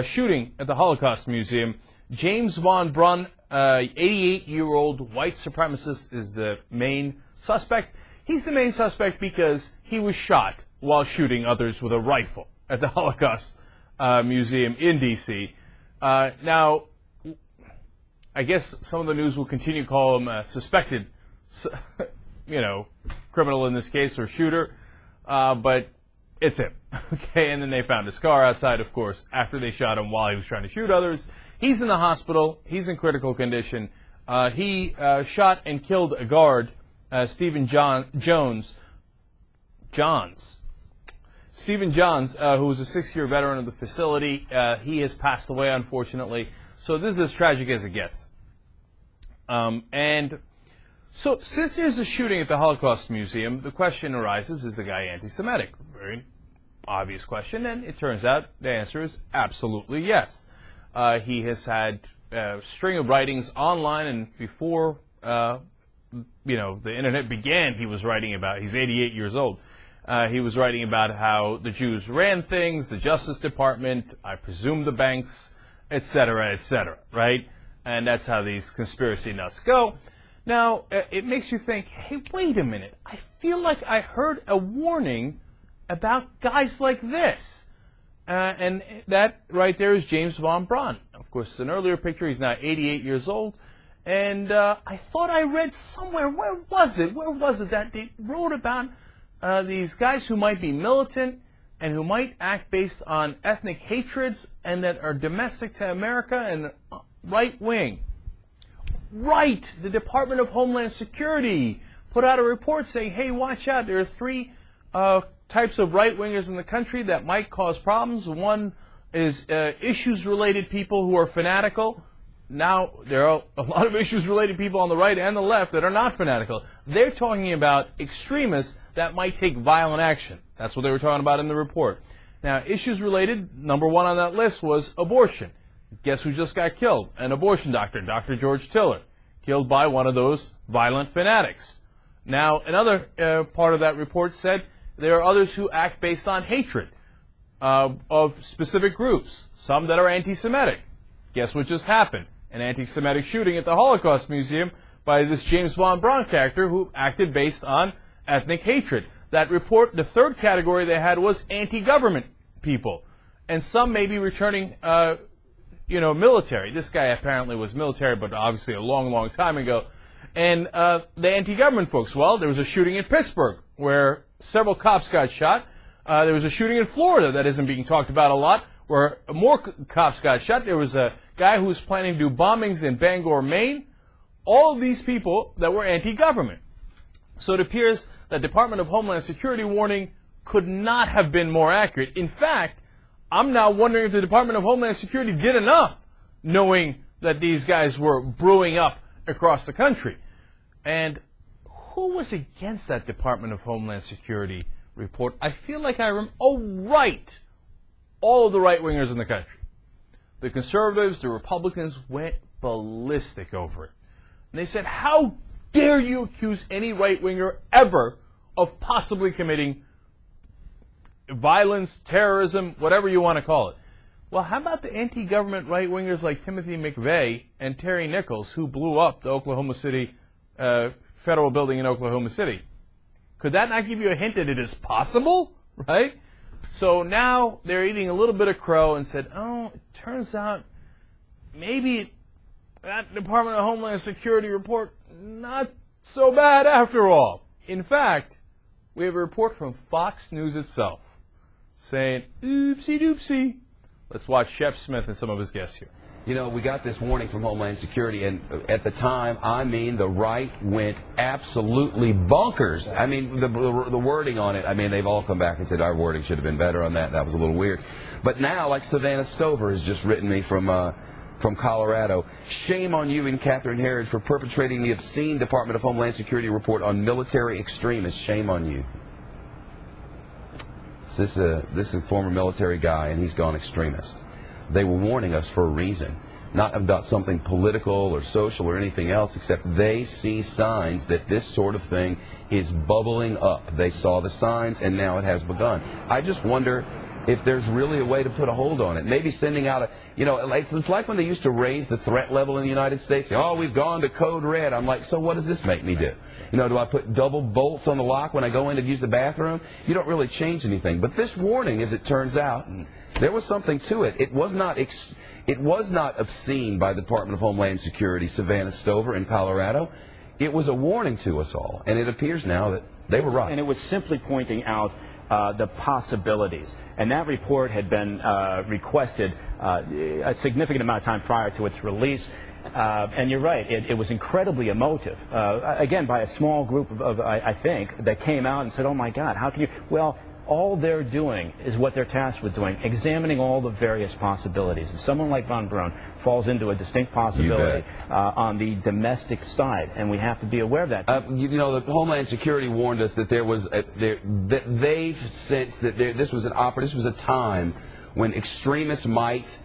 shooting at the Holocaust Museum. James von Brunn, 88-year-old white supremacist, is the main suspect. He's the main suspect because he was shot while shooting others with a rifle at the Holocaust Museum in D.C. Now, I guess some of the news will continue to call him a suspected, criminal in this case, or shooter, but it's him. Okay, and then they found his car outside, of course, after they shot him while he was trying to shoot others. He's in the hospital. He's in critical condition. He shot and killed a guard, Stephen Johns, Stephen Johns, who was a 6-year veteran of the facility. He has passed away, unfortunately. So this is as tragic as it gets. And so since there's a shooting at the Holocaust Museum, the question arises, is the guy anti-Semitic? Very obvious question, and it turns out the answer is absolutely yes. He has had a string of writings online, and before the internet began, he was writing about, he's 88 years old, he was writing about how the Jews ran things, the Justice Department, I presume the banks, etc., right? And that's how these conspiracy nuts go. Now, it makes you think, hey, wait a minute, I feel like I heard a warning about guys like this. And that right there is James von Brunn. Of course, it's an earlier picture. He's now 88 years old. And I thought I read somewhere, where was it that they wrote about these guys who might be militant and who might act based on ethnic hatreds and that are domestic to America and right wing. Right, the Department of Homeland Security put out a report saying, hey, watch out, there are 3 types of right-wingers in the country that might cause problems. One is issues-related people who are fanatical. Now, there are a lot of issues-related people on the right and the left that are not fanatical. They're talking about extremists that might take violent action. That's what they were talking about in the report. Now, issues-related, number 1 on that list was abortion. Guess who just got killed? An abortion doctor, Dr. George Tiller, killed by one of those violent fanatics. Now, another part of that report said there are others who act based on hatred of specific groups, some that are anti-Semitic. Guess what just happened? An anti-Semitic shooting at the Holocaust Museum by this James von Brunn character who acted based on ethnic hatred. That report, the third category they had was anti-government people. And some may be returning military. This guy apparently was military, but obviously a long, long time ago. And the anti-government folks, well, there was a shooting in Pittsburgh where several cops got shot. There was a shooting in Florida that isn't being talked about a lot where more cops got shot. There was a guy who was planning to do bombings in Bangor, Maine. All of these people that were anti-government. So it appears that Department of Homeland Security warning could not have been more accurate. In fact, I'm now wondering if the Department of Homeland Security did enough knowing that these guys were brewing up across the country. And who was against that Department of Homeland Security report? I feel like I remember. Oh, right. All of the right-wingers in the country. The conservatives, the Republicans went ballistic over it. And they said, how dare you accuse any right-winger ever of possibly committing violence, terrorism, whatever you want to call it. Well, how about the anti-government right-wingers like Timothy McVeigh and Terry Nichols, who blew up the Oklahoma City federal building in Oklahoma City? Could that not give you a hint that it is possible, right? So now they're eating a little bit of crow and said, oh, it turns out maybe that Department of Homeland Security report, not so bad after all. In fact, we have a report from Fox News itself saying, oopsie doopsie. Let's watch Shep Smith and some of his guests here. You know, we got this warning from Homeland Security, and at the time, I mean, the right went absolutely bonkers. I mean, the wording on it, I mean, they've all come back and said our wording should have been better on that. That was a little weird. But now, like Savannah Stover has just written me from Colorado, shame on you and Catherine Herridge for perpetrating the obscene Department of Homeland Security report on military extremists. Shame on you. This is a former military guy, and he's gone extremist. They were warning us for a reason, not about something political or social or anything else, except they see signs that this sort of thing is bubbling up. They saw the signs, and now it has begun. I just wonder if there's really a way to put a hold on it. Maybe sending out a, it's like when they used to raise the threat level in the United States. Oh, we've gone to code red. I'm like, so what does this make me do? Do I put double bolts on the lock when I go in to use the bathroom? You don't really change anything. But this warning, as it turns out, there was something to it. It was not obscene by the Department of Homeland Security, Savannah Stover in Colorado. It was a warning to us all, and it appears now that they were right. And it was simply pointing out the possibilities. And that report had been requested a significant amount of time prior to its release. And you're right, it was incredibly emotive. Again, by a small group of, I think, that came out and said, oh my God, how can you? Well, all they're doing is what they're tasked with doing, examining all the various possibilities. And someone like Von Braun falls into a distinct possibility on the domestic side, and we have to be aware of that. The Homeland Security warned us that there was that they've sensed that this was a time when extremists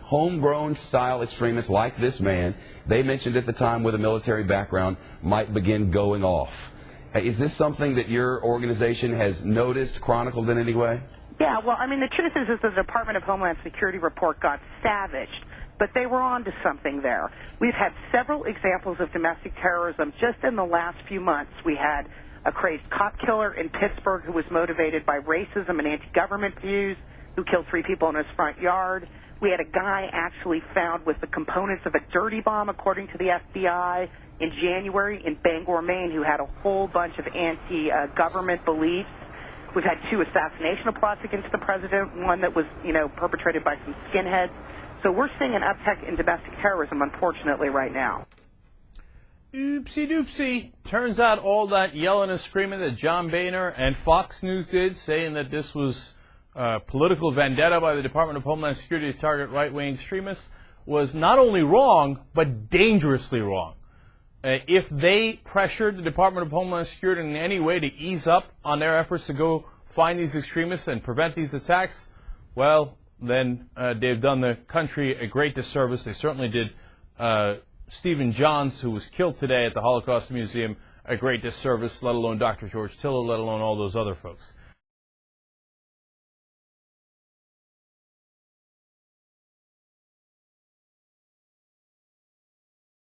homegrown style extremists like this man, they mentioned at the time with a military background, might begin going off. Is this something that your organization has noticed, chronicled in any way? Yeah, well, I mean, the truth is the Department of Homeland Security report got savaged, but they were on to something there. We've had several examples of domestic terrorism just in the last few months. We had a crazed cop killer in Pittsburgh who was motivated by racism and anti-government views, who killed 3 people in his front yard. We had a guy actually found with the components of a dirty bomb, according to the FBI, in January in Bangor, Maine, who had a whole bunch of anti-government beliefs. We've had 2 assassination plots against the president, one that was, perpetrated by some skinheads. So we're seeing an uptick in domestic terrorism, unfortunately, right now. Oopsie doopsie. Turns out all that yelling and screaming that John Boehner and Fox News did, saying that this was political vendetta by the Department of Homeland Security to target right-wing extremists, was not only wrong, but dangerously wrong. If they pressured the Department of Homeland Security in any way to ease up on their efforts to go find these extremists and prevent these attacks, well, then they've done the country a great disservice. They certainly did Stephen Johns, who was killed today at the Holocaust Museum, a great disservice, let alone Dr. George Tiller, let alone all those other folks.